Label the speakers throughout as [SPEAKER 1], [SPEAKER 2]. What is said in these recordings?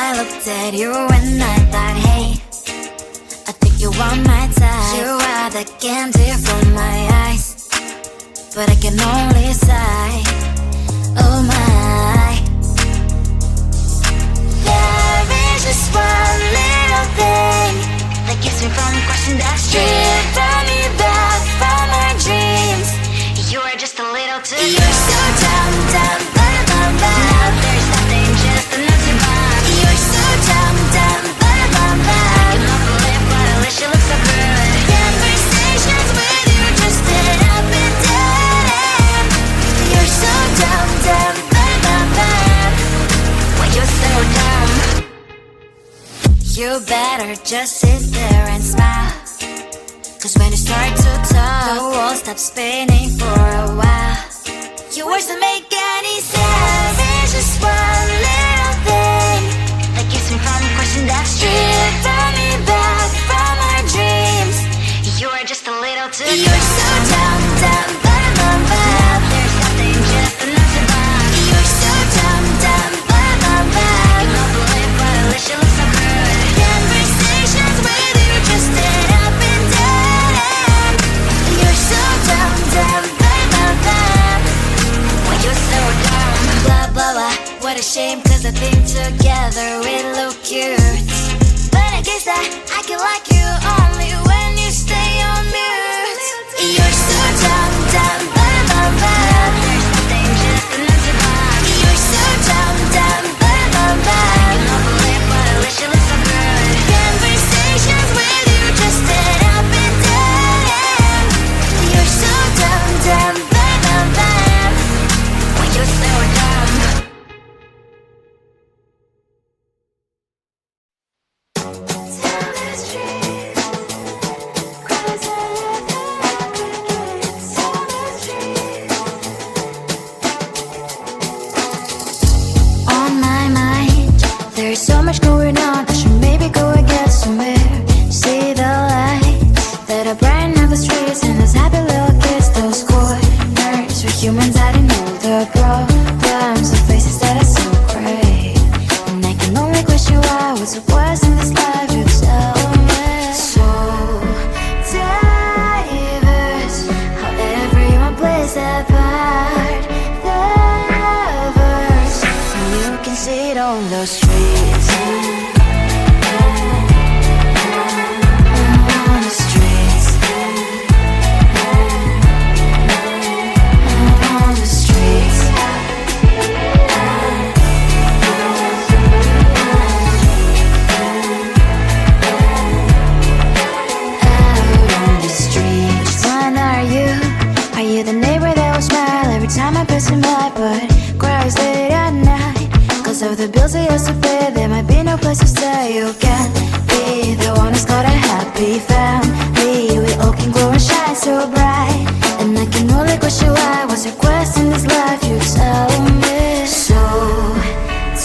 [SPEAKER 1] I looked at you and I thought, hey, I think you are my type. You are the candy from my eyes, but I can only sigh, oh my. There is just one little thing that keeps me from crossing that street. Drive me back from my dreams. You are just a little too good. You're so dumb, dumb, ba-da-bum-bum. Now there's nothing, just an empty bomb. You're so dumb, dumb, ba-da-bum-bum. I can off the lip, but at least you look so good. Conversations with you just end up in dead end. You're so dumb, dumb, ba-da-bum-bum. Why you're so dumb? You better just sit there and smile, 'cause when you start to talk, the world stops spinning for a while. Your words don't make any sense. There's just one little thing that keeps me from crossing that street. Turn me back from our dreams. You are just a little too good. You're so dumb, dumb, ba-da-bum-bum. There's nothing, just an empty bomb. You're so dumb, dumb, ba-da-bum-bum. You know the lip, but at least you look so good. Conversations with you just end up in dead end. You're so dumb, dumb, ba-da-bum-bum. Why you're so dumb? Blah, blah, blah. What a shame, 'cause I think together we look cute. But I guess that I can like you only when you stay on mute. You're so dumb, dumb, ba-da-bum-bum. There's nothing, just an empty bomb. You're so dumb, dumb, ba-da-bum-bum. You know the lip, but at least you look so good. Conversations with you just end up in dead end. You're so dumb, dumb, ba-da-bum-bum. Why you're so dumb? On my mind, there's so much going on. I should maybe go and get some air. See the lights that are brighten up the streets, and those happy little kids, those corners where humans hiding all the problems, the faces that are so great. And I can only question why, what's the worst in this life, you tell me. So diverse, how everyone plays their part. Diverse, and you can see it on the streets. On the streets. On the streets. Out on the streets. One are you? Are you the neighbor that will smile every time I pass him by, but cries late at night? 'Cause of the bills I used to pay, there might be no place to stay. You can be the one who's got a happy family. We all can glow and shine so bright. And I can only question why, what's your quest in this life, you tell me. So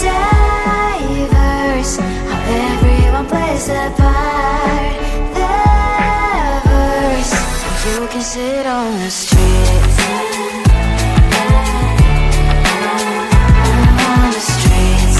[SPEAKER 1] diverse, how everyone plays their part. Diverse, you can sit on the streets. On the streets.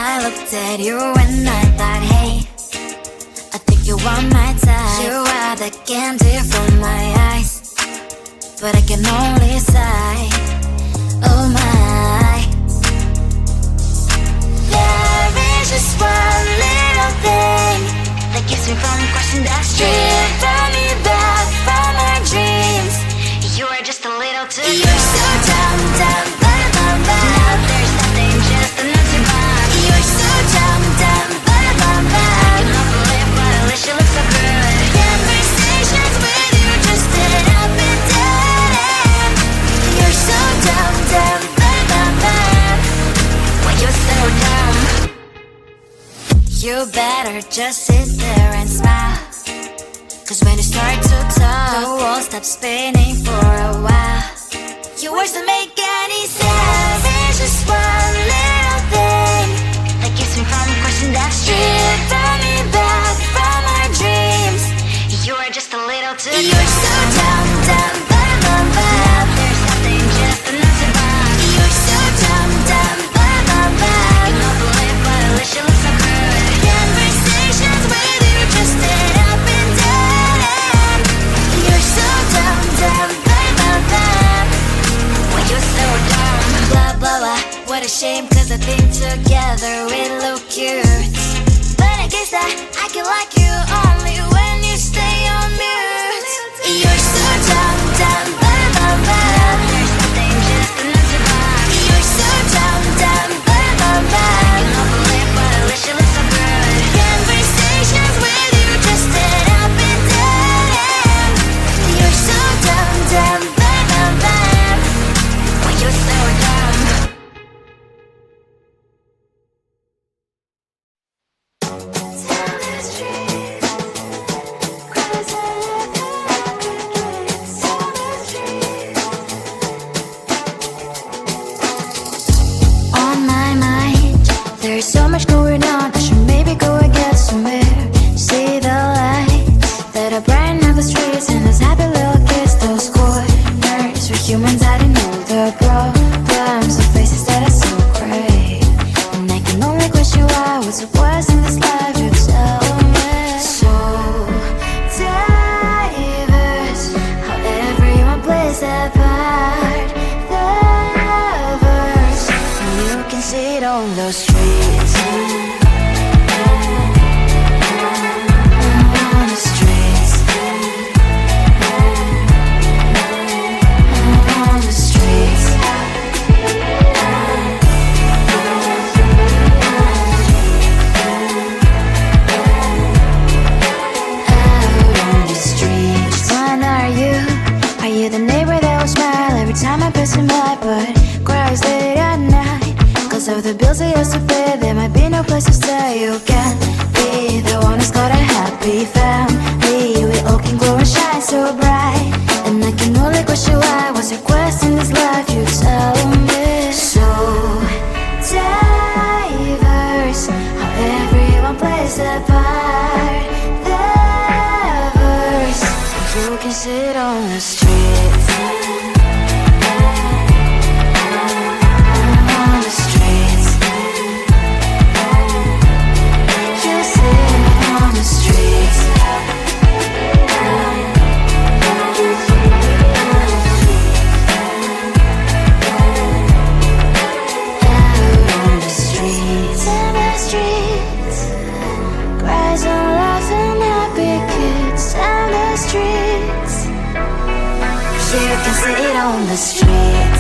[SPEAKER 1] I looked at you and I thought, hey, I think you are my type. You are the candy from my eyes, but I can only sigh, oh my. There is just one little thing that keeps me from crossing that street. Drive me back from my dreams. You are just a little too good. You're so dumb, dumb, bum, bum, bum. Now there's nothing, just enough to buy. You're so dumb, dumb, bum, bum, bum. I can offer it, but at least you look so good. Conversations with you just end up in dead end. You're so dumb, dumb, bum, bum, bum. Why you're so dumb? You better just sit there and smile, 'cause when you start to talk, the world stops spinning for a while. Your words don't make any sense. There's just one little thing that keeps me from crossing that street. Draw me back from our dreams. You are just a little too good. You're so dumb, dumb, bum, bum, bum. There's nothing, just enough to buy. You're so dumb, dumb, bum, bum, bum. You know the lip, but at least you look so good. Conversations with you just end up in dead end. You're so dumb, dumb, bum, bum, bum. Why you're so dumb? Blah, blah, blah. What a shame, 'cause I think together we look cute. But I guess that I can like you only when you stay on mute. You're so dumb, dumb, bum, bum, bum. There's nothing, just enough to buy. You're so dumb, dumb, bum, bum, bum. You know the lip, but at least you look so good. Conversations with you just end up in dead end. You're so dumb, dumb, bum, bum, bum. Why you're so dumb? On my mind, there's so much going on. I should maybe go and get somewhere. See the lights that are brighten up the streets, and those happy little kids, those corners where humans hiding all their problems, the faces that are so great. And I can only question why, what's the worst in this life, you tell me. So diverse, how everyone plays their part. Lovers, and you can see it on those streets. On the streets. On the streets. Out on the streets. Which one are you? Are you the neighbor that will smile every time I pass him by, but cries late at night? 'Cause of the bills I used to pay, there might be no place to stay. You can be the one who's got a happy family. We all can glow and shine so bright. And I can only question why, what's your quest in this life, you tell me. So diverse, how everyone plays their part. Lovers, you can sit on the streets. On the streets. You sit on the streets. Out on the streets. In the streets. Cries and laughing, happy kids. On the streets. You can sit on the streets.